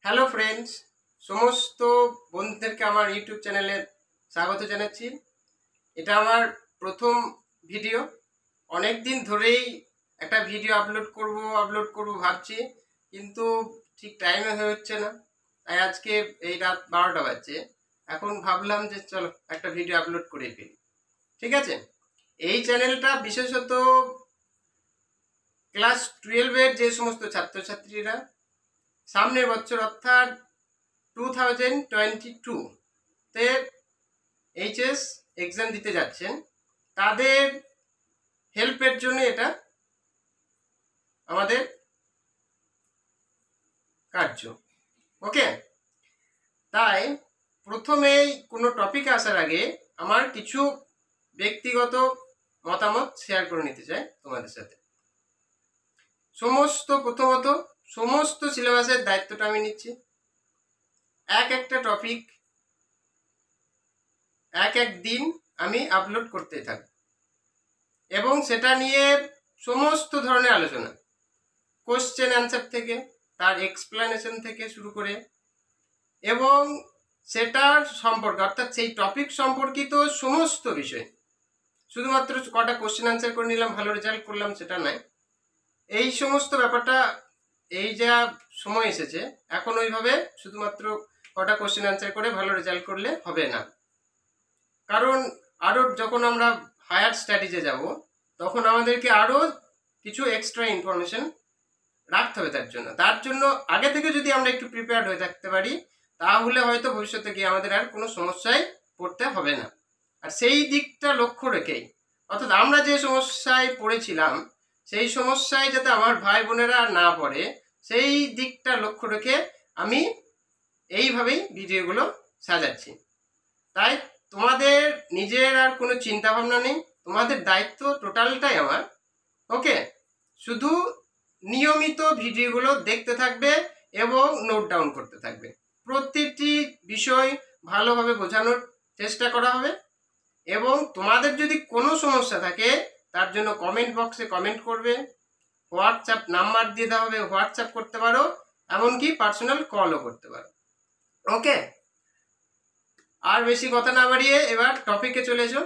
Hello friends, সমস্ত বন্ধুদেরকে আমার ইউটিউব চ্যানেলে স্বাগত জানাচ্ছি। এটা আমার প্রথম ভিডিও। অনেক দিন ধরেই একটা ভিডিও আপলোড করব ভাবছি, কিন্তু ঠিক টাইমে হয়ে হচ্ছে না। তাই আজকে এই রাত 12টা বাজছে, এখন ভাবলাম যে চলো একটা ভিডিও আপলোড করে ফেলি। ঠিক আছে, এই চ্যানেলটা বিশেষত ক্লাস 12-এর যে সমস্ত ছাত্রছাত্রীরা সামনের বছর অর্থাৎ 2022-তে এইচএস এক্সাম দিতে যাচ্ছেন, তাদের হেল্পের জন্য এটা আমাদের কার্য। ওকে, তাই প্রথমেই কোনো টপিকে আসার আগে আমার কিছু ব্যক্তিগত মতামত শেয়ার করে নিতে চাই তোমাদের সাথে। প্রথমত সমস্ত সিলেবাসের দায়িত্বটা আমি নিচ্ছি। একটা টপিক এক দিন আমি আপলোড করতে থাকি এবং সেটা নিয়ে সমস্ত ধরনের আলোচনা, কোশ্চেন অ্যান্সার থেকে তার এক্সপ্লেনেশন থেকে শুরু করে এবং সেটার সম্পর্কে অর্থাৎ সেই টপিক সম্পর্কিত সমস্ত বিষয়। শুধুমাত্র কটা কোশ্চেন অ্যান্সার করে নিলাম, ভালো রেজাল্ট করলাম, সেটা নয়। এই সমস্ত ব্যাপারটা, এই যা সময় এসেছে, এখন ওইভাবে শুধুমাত্র কটা কোশ্চেন অ্যান্সার করে ভালো রেজাল্ট করলে হবে না। কারণ আরও যখন আমরা হায়ার স্টাডিজে যাব, তখন আমাদেরকে আরও কিছু এক্সট্রা ইনফরমেশন রাখতে হবে। তার জন্য আগে থেকে যদি আমরা একটু প্রিপেয়ার্ড হয়ে থাকতে পারি, তাহলে হয়তো ভবিষ্যতে গিয়ে আমাদের আর কোনো সমস্যায় পড়তে হবে না। আর সেই দিকটা লক্ষ্য রেখেই, অর্থাৎ আমরা যে সমস্যায় পড়েছিলাম সেই সমস্যায় যাতে আমার ভাই বোনেরা না পড়ে, সেই দিকটা লক্ষ্য রেখে আমি এইভাবেই ভিডিওগুলো সাজাচ্ছি। তাই তোমাদের নিজের আর কোনো চিন্তা ভাবনা নেই, তোমাদের দায়িত্ব টোটালটাই আমার। ওকে, শুধু নিয়মিত ভিডিওগুলো দেখতে থাকবে এবং নোট ডাউন করতে থাকবে। প্রতিটি বিষয় ভালোভাবে বোঝানোর চেষ্টা করা হবে এবং তোমাদের যদি কোনো সমস্যা থাকে তার জন্য কমেন্ট বক্সে কমেন্ট করবে, হোয়াটসঅ্যাপ নাম্বার দিয়ে দেওয়া হবে, হোয়াটসঅ্যাপ করতে পারো, এমনকি পার্সোনাল কলও করতে পারো। ওকে, আর বেশি কথা না বাড়িয়ে এবার টপিকে চলে এসো।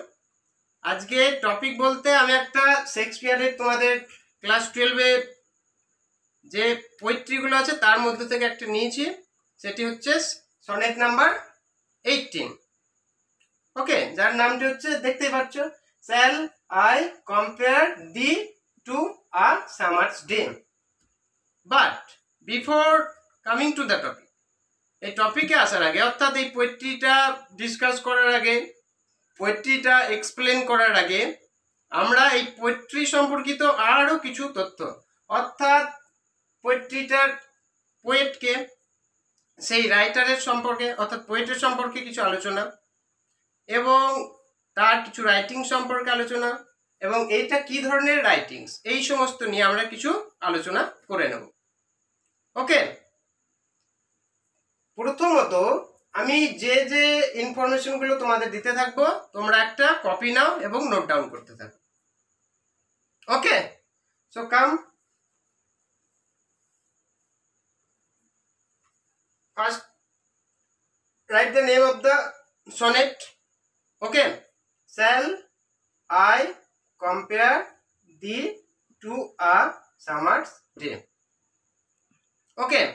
আজকে টপিক বলতে আমি একটা শেক্সপিয়ারের তোমাদের ক্লাস 12-এ যে পোয়েট্রিগুলো আছে তার মধ্যে থেকে একটা নিয়েছি, সেটি হচ্ছে সনেট নাম্বার 18। ওকে, যার নামটি হচ্ছে দেখতেই পাচ্ছ, shall I compare thee to a summer's day. But before coming to the topic, এই টপিকে আসার আগে অর্থাৎ এই পোয়েট্রিটা ডিসকাস করার আগে, পোয়েট্রিটা এক্সপ্লেন করার আগে, আমরা এই পোয়েট্রি সম্পর্কিত আরও কিছু তথ্য, অর্থাৎ পোয়েট্রিটার পোয়েটকে, সেই রাইটারের সম্পর্কে অর্থাৎ পোয়েটের সম্পর্কে কিছু আলোচনা এবং তার কিছু রাইটিং সম্পর্কে আলোচনা এবং এইটা কি ধরনের রাইটিংস, এই সমস্ত নিয়ে আমরা কিছু আলোচনা করে নেব। ওকে, প্রথমত আমি যে যে ইনফরমেশনগুলো তোমাদের দিতে থাকবো, তোমরা একটা কপি নাও এবং নোট ডাউন করতে থাকো। Okay, so come, first write the name of the sonnet. Okay, shall I compare thee to a summer's day? Okay,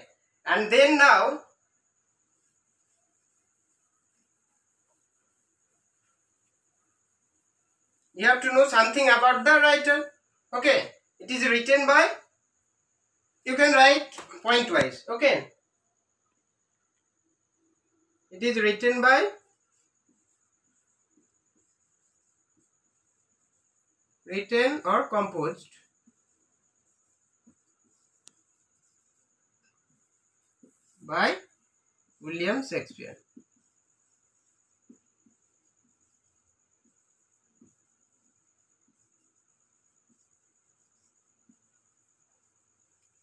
and then now you have to know something about the writer. Okay, it is written by, you can write point wise. Okay, it is written by or composed by William Shakespeare.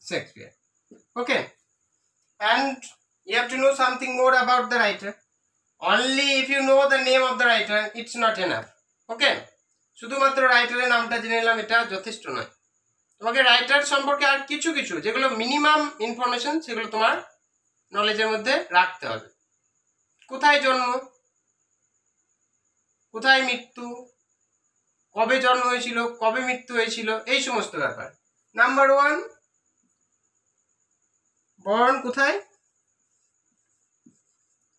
Shakespeare. Okay, and you have to know something more about the writer. Only if you know the name of the writer, it's not enough. Okay, শুধুমাত্র রাইটারের নামটা জেনে নিলাম এটা যথেষ্ট নয়। তোমাকে writer সম্পর্কে আর কিছু যেগুলো মিনিমাম ইনফরমেশন, সেগুলো তোমার নলেজের মধ্যে রাখতে হবে। কোথায় জন্ম, কোথায় মৃত্যু, কবে জন্ম হয়েছিল, কবে মৃত্যু হয়েছিল, এই সমস্ত ব্যাপার। নাম্বার 1, বর্ন কোথায়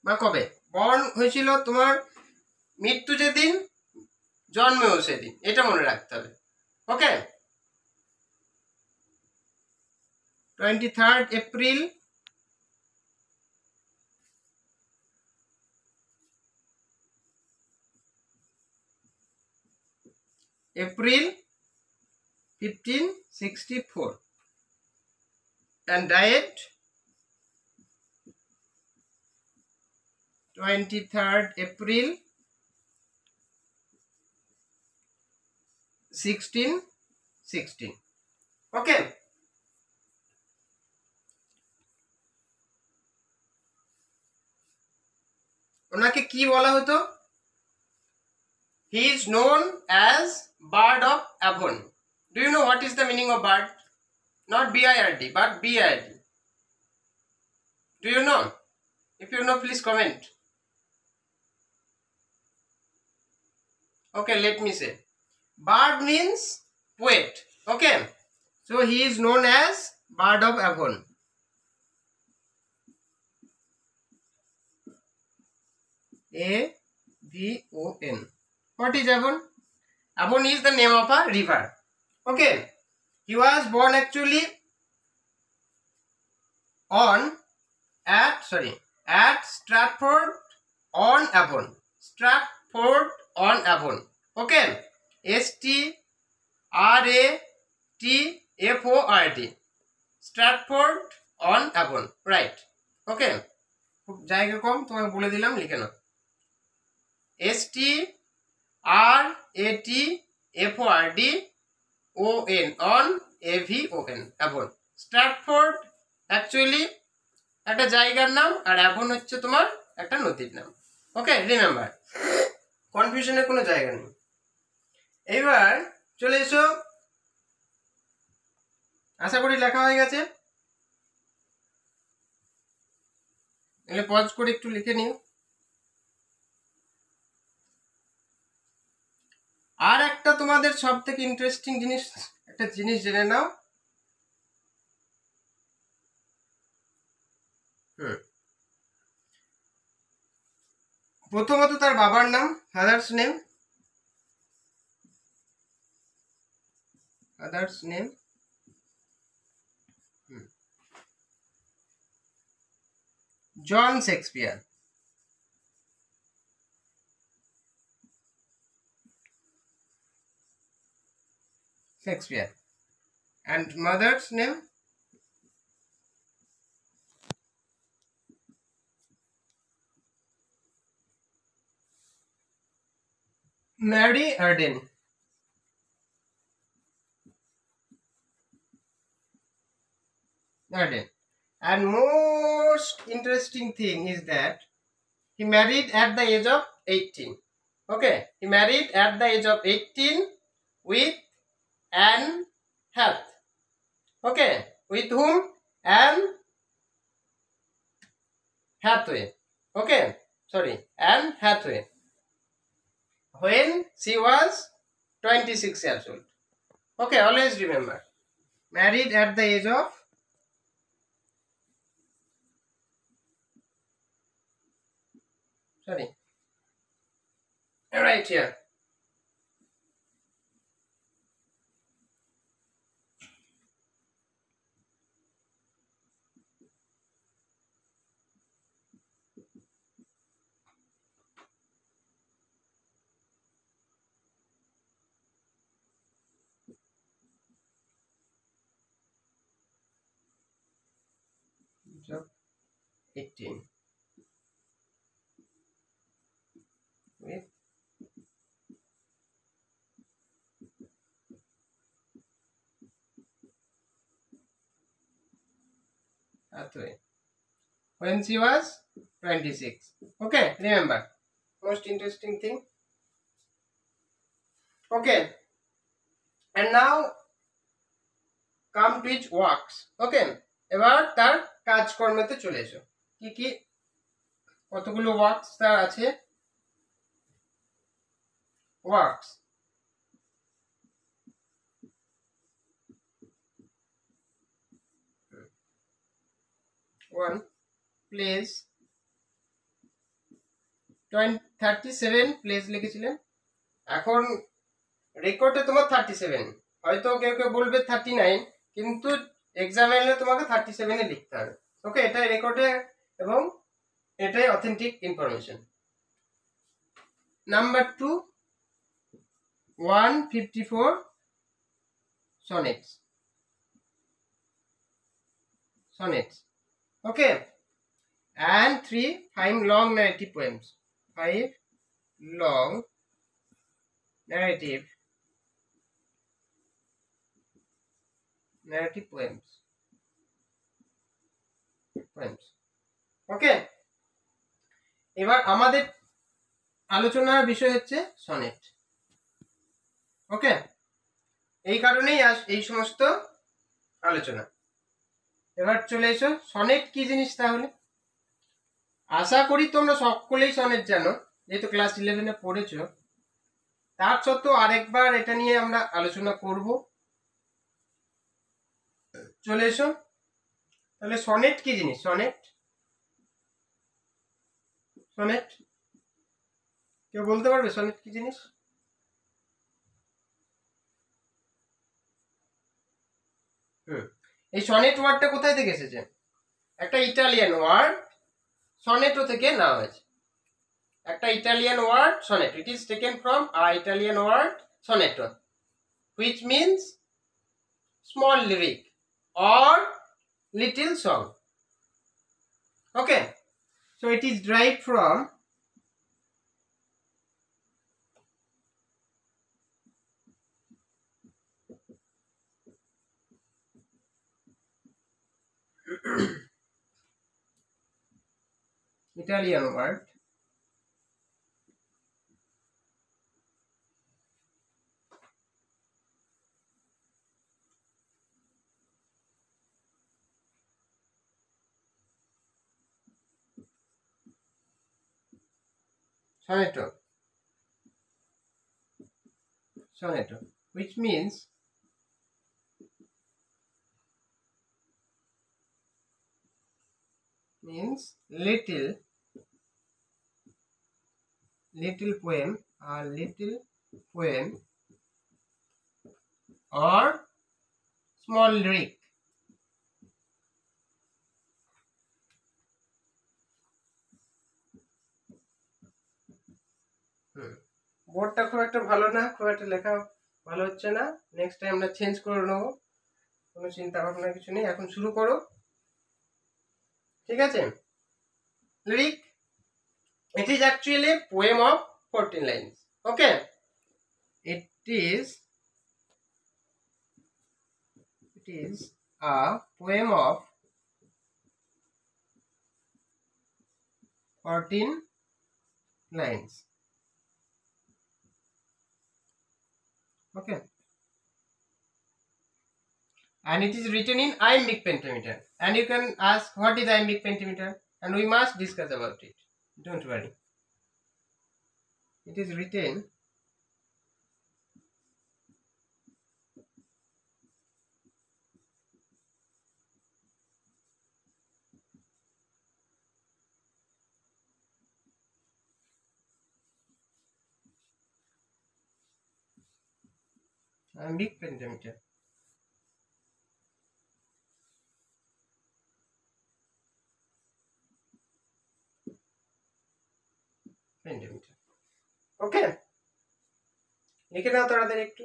বা কবে। বর্ন হয়েছিল তোমার মৃত্যু যেদিন, জন্মেও সেদিন, এটা মনে রাখতে হবে। ওকে, 23rd April 1564 and died 23rd April 1616. Okay, ওনাকে কি বলা হতো? He is known as Bard of Avon. Do you know what is the meaning of bard? Not B-I-R-D, but B-I-R-D. Do you know? If you know, please comment. Okay, let me say. Bard means poet. Okay, so he is known as Bard of Avon. A-V-O-N. What is Avon? Avon is the name of a river. Okay, he was born actually at Stratford-on-Avon. Stratford-on-Avon. Okay, S-T-R-A-T-F-O-R-D. Stratford-on-Avon. Right. Okay, খুব জায়গা কম, তোমাকে বলে দিলাম, লিখে নাও। S-T-R-A-T-F-O-R-D-O-N, on A-V-O-N, Avon. Stratford actually একটা জায়গার নাম, আর Avon হচ্ছে তোমার একটা নদীর নাম। ওকে, রিমেম্বার, কনফিউশনের কোনো জায়গা নেই। এইবার চলে এসো, আশা করি লেখা হয়ে গেছে। এলে পজ করে একটু লিখে নিও। আর একটা তোমাদের সব থেকে ইন্টারেস্টিং একটা জিনিস জেনে নাও। প্রথমত তার বাবার নাম, father's name, John Shakespeare. And mother's name? Mary Arden. And most interesting thing is that he married at the age of 18. Okay, he married at the age of 18 with Anne Hath. Okay, with whom? Anne Hathaway. Okay, sorry, Anne Hathaway. When she was 26 years old. Okay, always remember. Married at the age of right here. Of 18 with Hathaway when she was 26. Okay, remember, most interesting thing. Okay, and now come to his works. Okay, এবার তার কাজকর্মতে চলে এসো। কি কি কতগুলো works তার আছে। Works 1 place 37 place লিখেছিলেন। এখন রেকর্ডে তোমার 37, হয়তো কেউ কেউ বলবে 39, কিন্তু এক্সামে এলে তোমাকে 37 লিখতে হবে। ওকে, এটাই রেকর্ডে এবং এটাই authentic information. Number 2, 154 sonnets. Okay, and 3 5 long narrative poems. 5 long narrative poems. ওকে, এবার আমাদের আলোচনার বিষয় হচ্ছে সনেট। ওকে, এই কারণেই এই সমস্ত আলোচনা। এবার চলে এসো, সনেট কি জিনিস তাহলে। আশা করি তোমরা সকলেই সনেট জানো, যেহেতু ক্লাস 11-এ পড়েছো। তার সত্ত্বেও আরেকবার এটা নিয়ে আমরা আলোচনা করব। চলে এসো তাহলে, সনেট কি জিনিস। সনেট কেউ বলতে পারবে সনেট কি জিনিস? এই সনেট ওয়ার্ডটা কোথায় থেকে এসেছে? একটা ইটালিয়ান ওয়ার্ড সনেটো থেকে নেওয়া হয়েছে। একটা Italian word sonnet, it is taken from a Italian word sonetto, which means small lyric or little song. Okay, so it is derived from Italian word soneto, which means little poem or small lyric. বোর্ডটা খুব একটা ভালো না, খুব একটা লেখা ভালো হচ্ছে না। নেক্সট টাইম আমরা চেঞ্জ করে নেবো, কোনো চিন্তা ভাবনা কিছু নেই। এখন শুরু করো, ঠিক আছে। Lyric, it is actually a poem of 14 lines. Okay, it is a poem of 14 lines. Okay, and it is written in iambic pentameter. And you can ask, what is iambic pentameter? And we must discuss about it. Don't worry. It is written iambic pentameter. ওকে, লিখে দাও তাড়াতাড়ি একটু।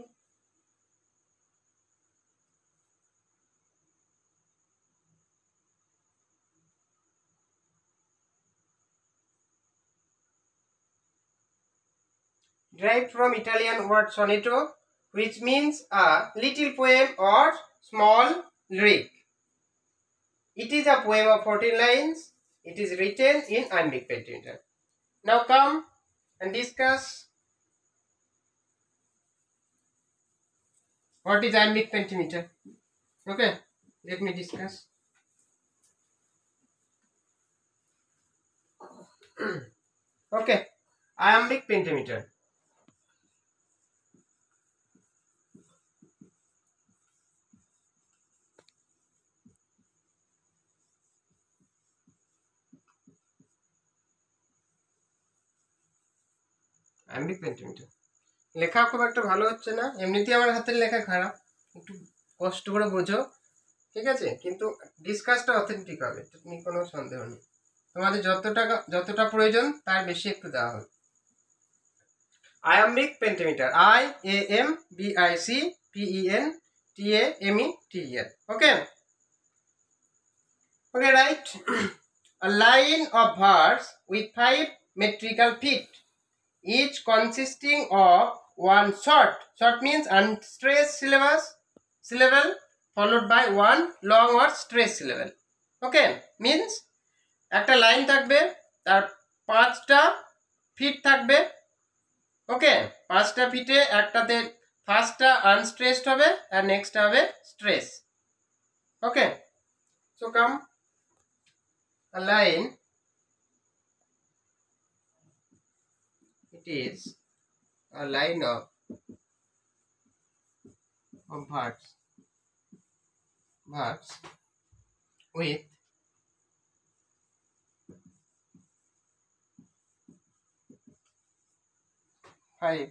Derived from Italian word sonetto, which means a little poem or small lyric. It is a poem of 14 lines. It is written in iambic pentameter. Now come and discuss what is iambic pentameter. Okay, let me discuss. Okay, iambic পেন্টিমিটার। Iambic পেন্টিমিটার লেখা খুব একটা ভালো হচ্ছে না, এমনিতেই আমার হাতের লেখা খারাপ, একটু কষ্ট করে বোঝো, ঠিক আছে? কিন্তু ডিসকাসটা অথেন্টিক হবে, এটা নিয়ে কোনো সন্দেহ নেই। তোমাদের যতটা প্রয়োজন তার বেশি একটু দেওয়া হবে। Iambic pentameter, IAMBIC PENTAMETER, okay? Okay, right. A line of bars with 5 metrical feet, each consisting of one short means unstressed syllable followed by one long or stressed syllable. Okay, means একটা line থাকবে, তার 5টা fit থাকবে। ওকে, 5টা ফিটে একটাতে ফার্স্টটা আনস্ট্রেসড হবে আর নেক্সটটা হবে stress. Okay, so come a line, it is a line of bars with 5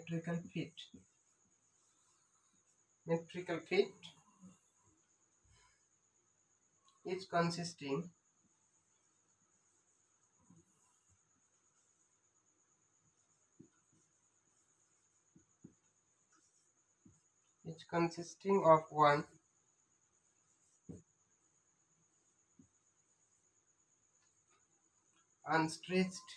metrical feet, each consisting of one unstressed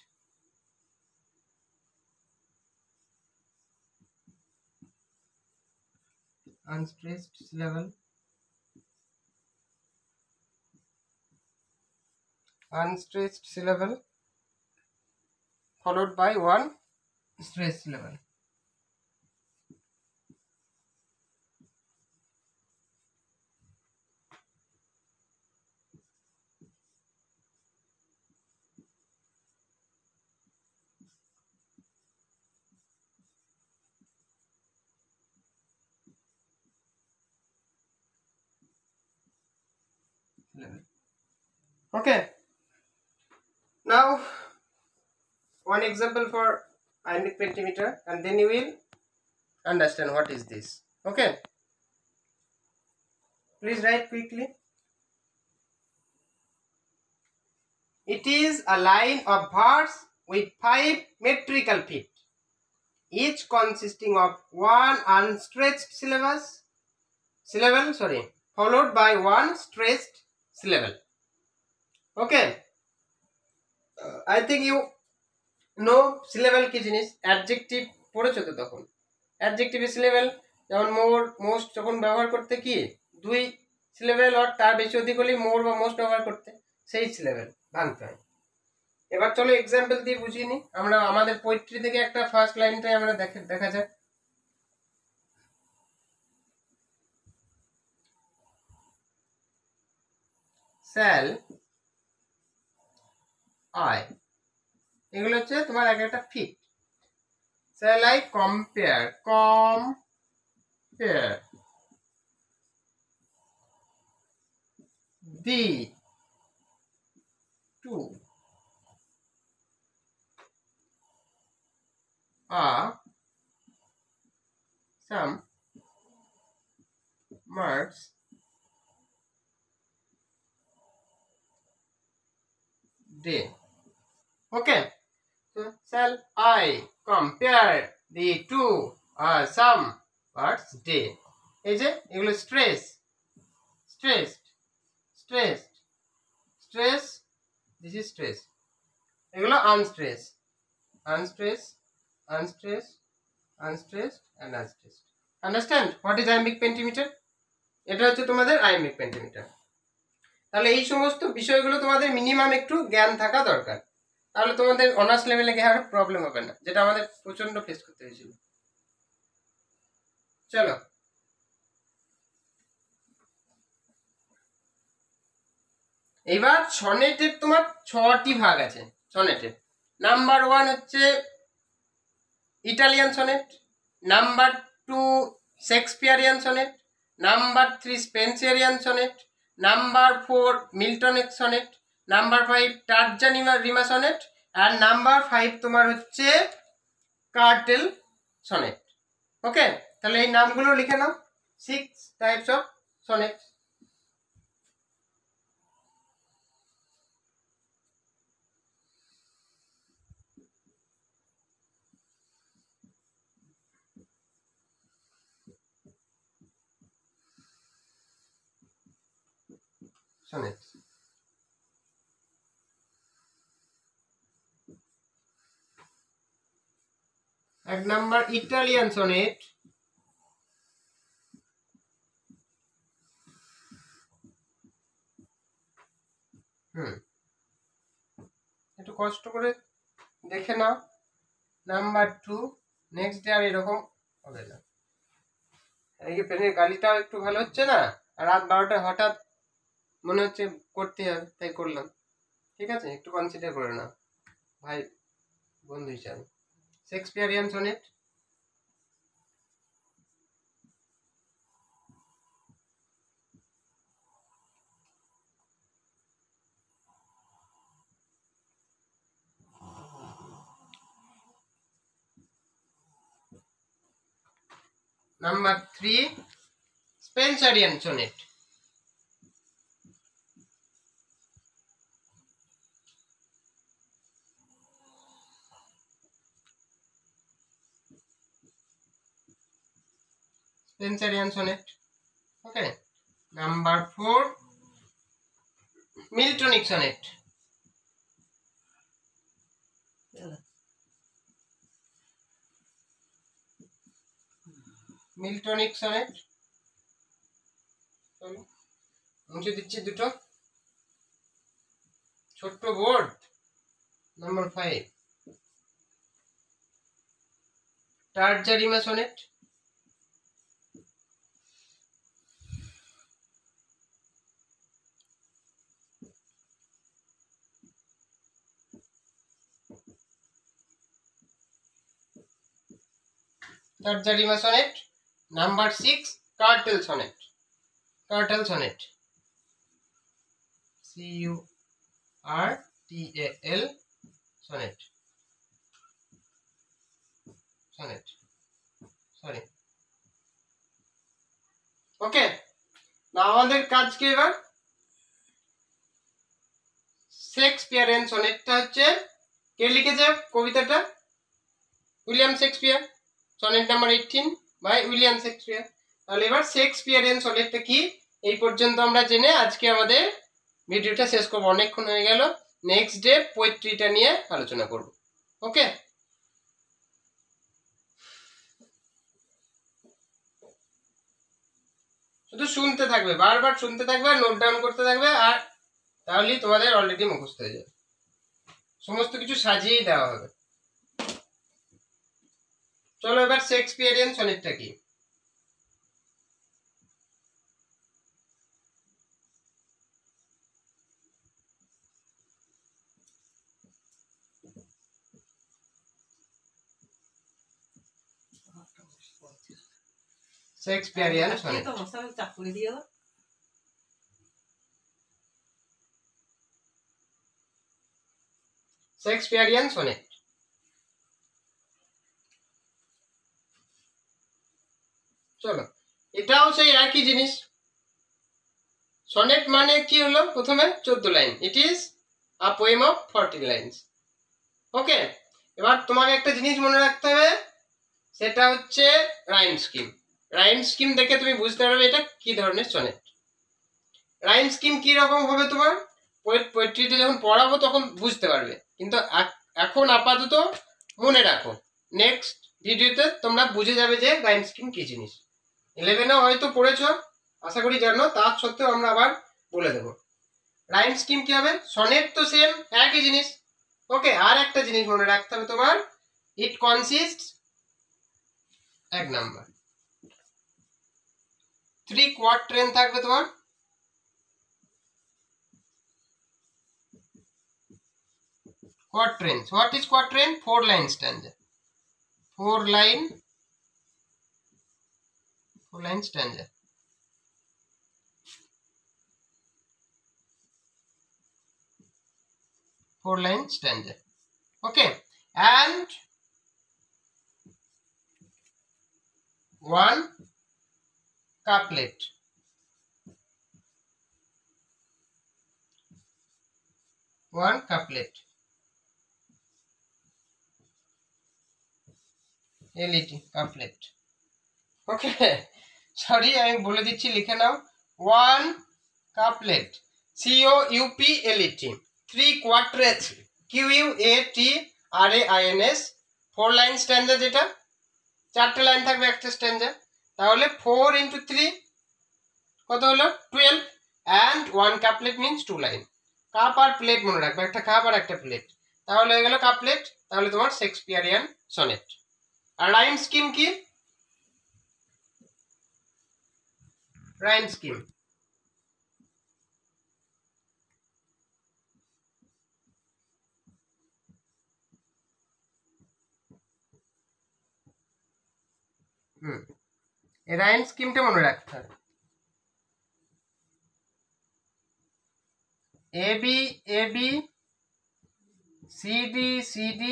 syllable followed by one stressed syllable. Okay, now one example for iambic pentameter, and then you will understand what is this. Okay, please write quickly. It is a line of bars with 5 metrical feet, each consisting of one unstressed syllable followed by one stressed syllable. Okay, I think you know syllable কি জিনিস। Adjective পড়েছো তো তখন, adjective syllable যেমন মোর most যখন ব্যবহার করতে কি 2 সিলেবেল আর তার বেশি অধিক হলে মোর বা মোস্ট ব্যবহার করতে সেই সিলেবেল ভাঙতে হয়। এবার চলো এক্সাম্পল দিয়ে বুঝিয়ে নিই আমরা। আমাদের পোয়েট্রি থেকে একটা ফার্স্ট লাইনটাই আমরা দেখা যাক। শ্যাল আই, এগুলো হচ্ছে তোমার একটা feet. Shall I compare the two some marks day. Okay, so shall I compare the two some words day? এই যে এগুলো stress, this is stress, এগুলো unstressed and unstressed. Understand what is iambic pentameter? এটা হচ্ছে তোমাদের iambic pentameter। তাহলে এই সমস্ত বিষয়গুলো তোমাদের মিনিমাম একটু জ্ঞান থাকা দরকার, তাহলে তোমাদের অনার্স লেভেলে গিয়ে আর প্রবলেম হবে না, যেটা আমাদের প্রচন্ড ফেস করতে হয়েছিল। চলো এবার সনেটের তোমার 6টি ভাগ আছে সনেটের। নাম্বার 1 হচ্ছে Italian sonnet, number 2 Shakespearean sonnet, number 3 Spenserian sonnet, number 4 Miltonic sonnet, number 5 terza rima sonnet, আর নাম্বার 5 তোমার হচ্ছে কার্টেল সনেট। ওকে, তাহলে এই নামগুলো লিখে নাও, 6 টাইপস অফ সনেট। সনেট, এক নাম্বার ইটালিয়ান সনেট, একটু কষ্ট করে দেখে নাও। নাম্বার 2, নেক্সট ডে আর এরকম হবে না। এই যে পেনের গালিটাও একটু ভালো হচ্ছে না, আর রাত 12টায় হঠাৎ মনে হচ্ছে করতে হবে, তাই করলাম। ঠিক আছে, একটু কনসিডার করে না ভাই, বন্ধু হিসাবে। Shakespearean sonnet, number 3 Spenserian sonnet, Spenserian sonnet. Okay, number 4 Miltonic sonnet, Miltonic sonnet. মুছে দিচ্ছি দুটো ছোট্ট board. Number 5 terza rima sonnet, terza rima sonnet. Number 6 curtal sonnet, curtal sonnet, CURTAL sonnet, sonnet, sorry. Okay, না আমাদের কাজ কি এবার? শেক্সপিয়ারিয়ান সনেটটা হচ্ছে কে লিখেছে কবিতাটা? William Shakespeare. Sonnet number 18 by William Shakespeare. তাহলে এবার শেক্সপিয়ারিয়ান সনেটটা কি এই পর্যন্ত আমরা জেনে আজকে আমাদের ভিডিওটা শেষ করব। অনেকক্ষণ হয়ে গেল। নেক্সট ডে পোয়েট্রিটা নিয়ে আলোচনা করব। ওকে, শুধু শুনতে থাকবে, বারবার শুনতে থাকবে, নোট ডাউন করতে থাকবে, আর তাহলেই তোমাদের অলরেডি মুখস্থ হয়ে যাবে। সমস্ত কিছু সাজিয়েই দেওয়া হবে। চলো এবার শেক্সপিয়ারিয়ান সনেটটা কি? Shakespearean sonnet, Shakespearean sonnet. চলো, এটাও সেই একই জিনিস। সনেট মানে কি হলো? প্রথমে 14 line, it is a poem of 14 lines. Okay, এবার তোমাকে একটা জিনিস মনে রাখতে হবে, সেটা হচ্ছে রাইম স্কিম। রাইম স্কিম দেখে তুমি বুঝতে পারবে এটা কি ধরনের সনেট। রাইম স্কিম কি রকম হবে তোমার পোয়েট্রিতে যখন পড়াবো তখন বুঝতে পারবে, কিন্তু এখন আপাতত মনে রাখো। নেক্সট ভিডিওতে তোমরা বুঝে যাবে যে রাইম স্কিম কি জিনিস। 11এও হয়তো পড়েছো, আশা করি জানো, তার সত্ত্বেও আমরা আবার বলে দেবো। রাইম স্কিম কি হবে? সনেট তো সেম, একই জিনিস। ওকে, আর একটা জিনিস মনে রাখতে হবে তোমার, ইট কনসিস্ট, এক নাম্বার 3 কোয়ার্ট্রেন থাকবে তোমার, quatrains. What is quatrain? 4-line stanza. 4-line stanza. Four-line stanza. Okay, and one couplet. One couplet. LET couplet. Okay, sorry, আমি বলে দিচ্ছি, লিখে নাও। One couplet. COUPLET. 3 quatrains. QUATRAINS. 4-line stanza, যেটা 4টে লাইন থাকবে একটা স্ট্যান্জা। তাহলে 4 into 3 কত হলো? 12. and 1 couplet means 2 line. Cup R plate মনে রাখবে, একটা কাপ আর একটা প্লেট, তাহলে হয়ে গেল কাপলেট। তাহলে তোমার শেক্সপিয়ারিয়ান সনেট। আর রাইম স্কিম কি? রাইম স্কিম এই রাইম স্কিমটা মনে রাখতে হবে। AB AB, CD CD,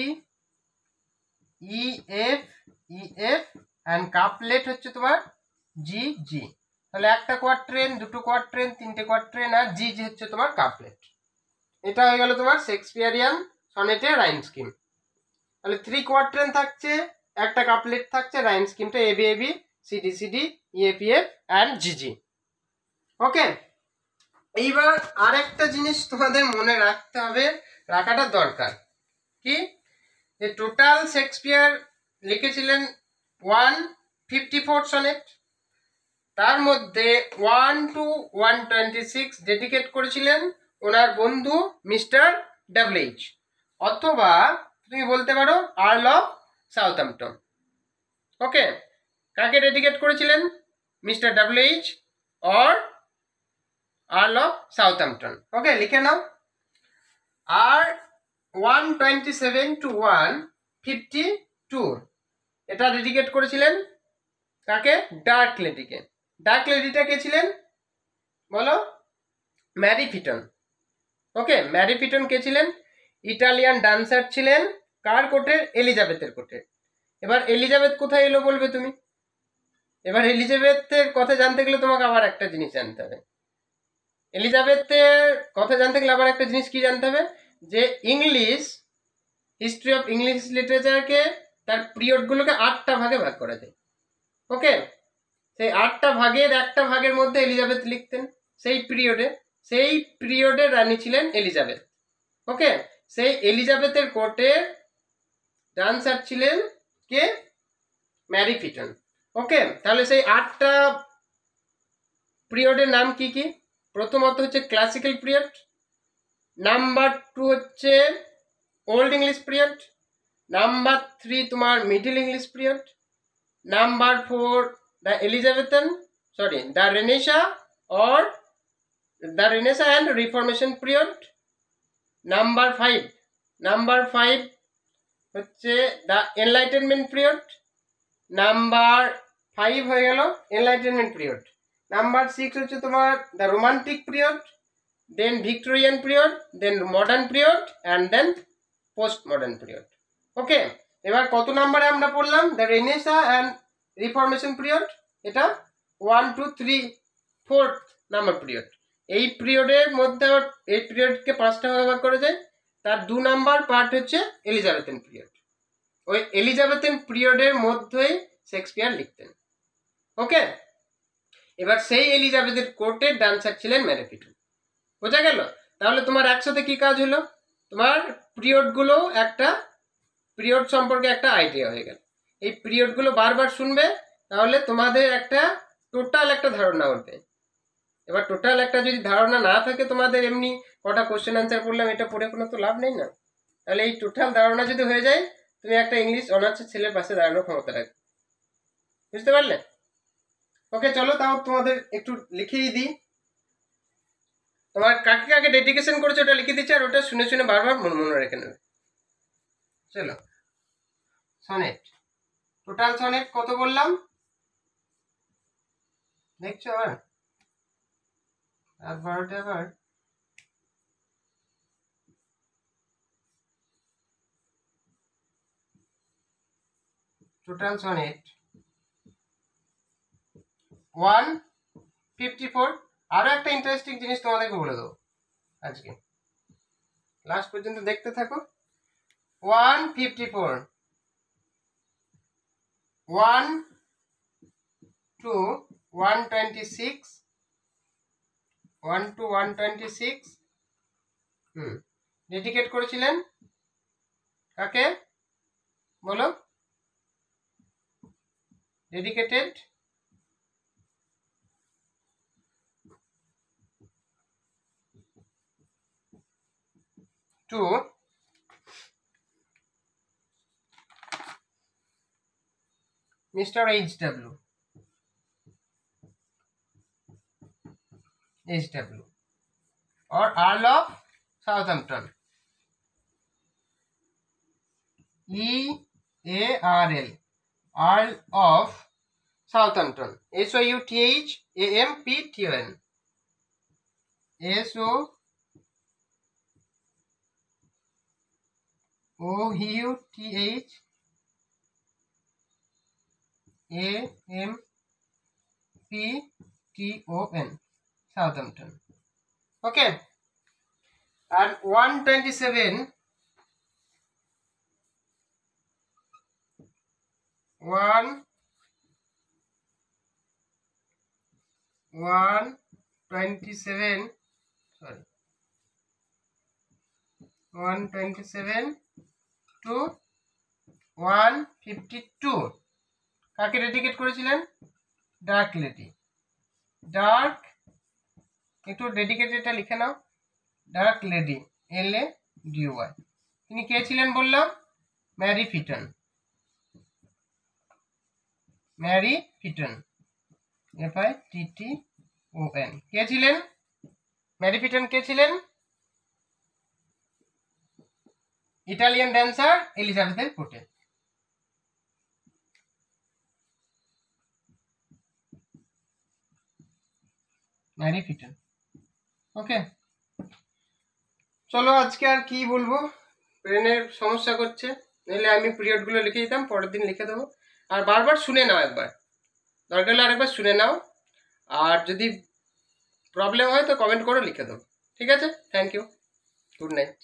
EF EF and couplet হচ্ছে তোমার GG। তাহলে একটা কোয়াট্রেন, দুটো কোয়াট্রেন, তিনটে কোয়াট্রেন আর GG হচ্ছে তোমার কাপলেট। এটা হয়ে গেল তোমার শেক্সপিয়ারিয়ান সনেটের রাইম স্কিম। তাহলে 3 কোয়াট্রেন থাকছে, একটা কাপলেট থাকছে, রাইম স্কিমটা AB AB, CD CD, EF EF and GG। ওকে, এইবার আরেকটা জিনিস তোমাদের মনে রাখতে হবে, রাখাটা দরকার, কি? যে টোটাল শেক্সপিয়ার লিখেছিলেন 154 সনেট, তার মধ্যে 1 to 126 ডেডিকেট করেছিলেন ওনার বন্ধু মিস্টার ডাবলএইচ, অথবা তুমি বলতে পারো আর্ল অফ সাউথহ্যাম্পটন। ওকে, কাকে ডেডিকেট করেছিলেন? Mister double H or Earl of Southampton. Okay, লিখে নাও। আর 127 to 152 এটা ডেডিকেট করেছিলেন কাকে? ডার্ক লেডিকে। ডার্ক লেডিটা কে ছিলেন বলো? Mary Fitton. Okay, Mary Fitton কে ছিলেন? ইটালিয়ান ডান্সার ছিলেন। কার কোর্টের? এলিজাবেথের কোর্টের। এবার এলিজাবেথ কোথায় এলো বলবে তুমি? এবার এলিজাবেথের কথা জানতে গেলে তোমাকে আবার একটা জিনিস জানতে হবে। এলিজাবেথের কথা জানতে গেলে আবার একটা জিনিস কি জানতে হবে, যে ইংলিশ হিস্ট্রি অফ ইংলিশ লিটারেচারকে তার পিরিয়ডগুলোকে 8টা ভাগে ভাগ করা যায়। ওকে, সেই 8টা ভাগের একটা ভাগের মধ্যে এলিজাবেথ লিখতেন। সেই পিরিয়ডের রানী ছিলেন এলিজাবেথ। ওকে, সেই এলিজাবেথের কোর্টে ডান্সার ছিলেন কে? Mary Fitton. ওকে, তাহলে সেই 8টা পিরিয়ডের নাম কি কি? প্রথমত হচ্ছে ক্লাসিক্যাল পিরিয়ড, নাম্বার 2 হচ্ছে ওল্ড ইংলিশ পিরিয়ড, নাম্বার 3 তোমার middle English period, number 4 the Renaissance and Reformation period, number 5 হচ্ছে দ্য এনলাইটেনমেন্ট পিরিয়ড। নাম্বার 5 হয়ে গেল এনলাইটেনমেন্ট পিরিয়ড। নাম্বার 6 হচ্ছে তোমার the Romantic period, then Victorian period, then modern period and then post modern period. Okay, এবার কত নাম্বারে আমরা পড়লাম? The Renaissance and Reformation period, এটা 1 2 3 4th নাম্বার পিরিয়ড। এই পিরিয়ডের মধ্যে এই পিরিয়ডকে 5টা ভাগ করা যায়। তার 2 নাম্বার পার্ট হচ্ছে এলিজাবেথেন পিরিয়ড। ওই এলিজাবেথেন পিরিয়ডের মধ্যেই শেক্সপিয়ার লিখতেন। ওকে, এবার সেই এলিজাবেথের কোর্টের ডান্সার ছিলেন ম্যারি ফিটন। বোঝা গেল? তাহলে তোমার একসাথে কি কাজ হলো? তোমার পিরিয়ডগুলো একটা পিরিয়ড সম্পর্কে একটা আইডিয়া হয়ে গেল। এই পিরিয়ডগুলো বারবার শুনবে, তাহলে তোমাদের একটা টোটাল একটা ধারণা উঠবে। এবার টোটাল একটা যদি ধারণা না থাকে, তোমাদের এমনি কটা কোশ্চেন আনসার পড়লাম এটা পড়ে কোনো তো লাভ নেই না। তাহলে এই টোটাল ধারণা যদি হয়ে যায়, তুমি একটা ইংলিশ অনার্সের ছেলের পাশে দাঁড়ানোর ক্ষমতা রাখবে। বুঝতে পারলে? ওকে, চলো তাও তোমাদের একটু লিখিয়ে দিই। তোমার কাকে কাকে ডেডিকেশন করেছে ওটা লিখে দিচ্ছে, আর ওটা শুনে শুনে বারবার মনে রেখে নেবে। চলো সনেট, টোটাল সনেট কত বললাম দেখছো? আর 12টা আবার টোটাল সনেট 154। আরো একটা ইন্টারেস্টিং জিনিস তোমাদেরকে বলে দেবো আজকে, লাস্ট পর্যন্ত দেখতে থাকো। 154 1 to 126 1 to 126 ডেডিকেট করেছিলেন কাকে বলো? Dedicated to Mr. HW or Earl of Southampton, EARL, Earl of Southampton, SOUTHAMPTON, SOUTHAMPTON, Southampton. Okay, and 127 127 to 152 কাকে ডেডিকেট করেছিলেন? Dark lady. ডার্ক, একটু ডেডিকেটেডটা লিখে নাও, ডার্ক লেডি, LADY। তিনি কে ছিলেন বললাম? Mary Pitton, FITTON। কে ছিলেন ম্যারি ফিটন? কে ছিলেন? ইটালিয়ান ড্যান্সার এলিজাবেথের কোর্টে। Mary Fitton. ওকে, চলো আজকে আর কি বলবো, ব্রেনের সমস্যা করছে, নাহলে আমি পিরিয়ডগুলো লিখে দিতাম, পরের দিন লিখে দেবো। আর বারবার শুনে নাও, একবার দরকার হলে আরেকবার শুনে নাও, আর যদি প্রবলেম হয় তো কমেন্ট করে লিখে দেবো। ঠিক আছে, থ্যাংক ইউ, গুড নাইট।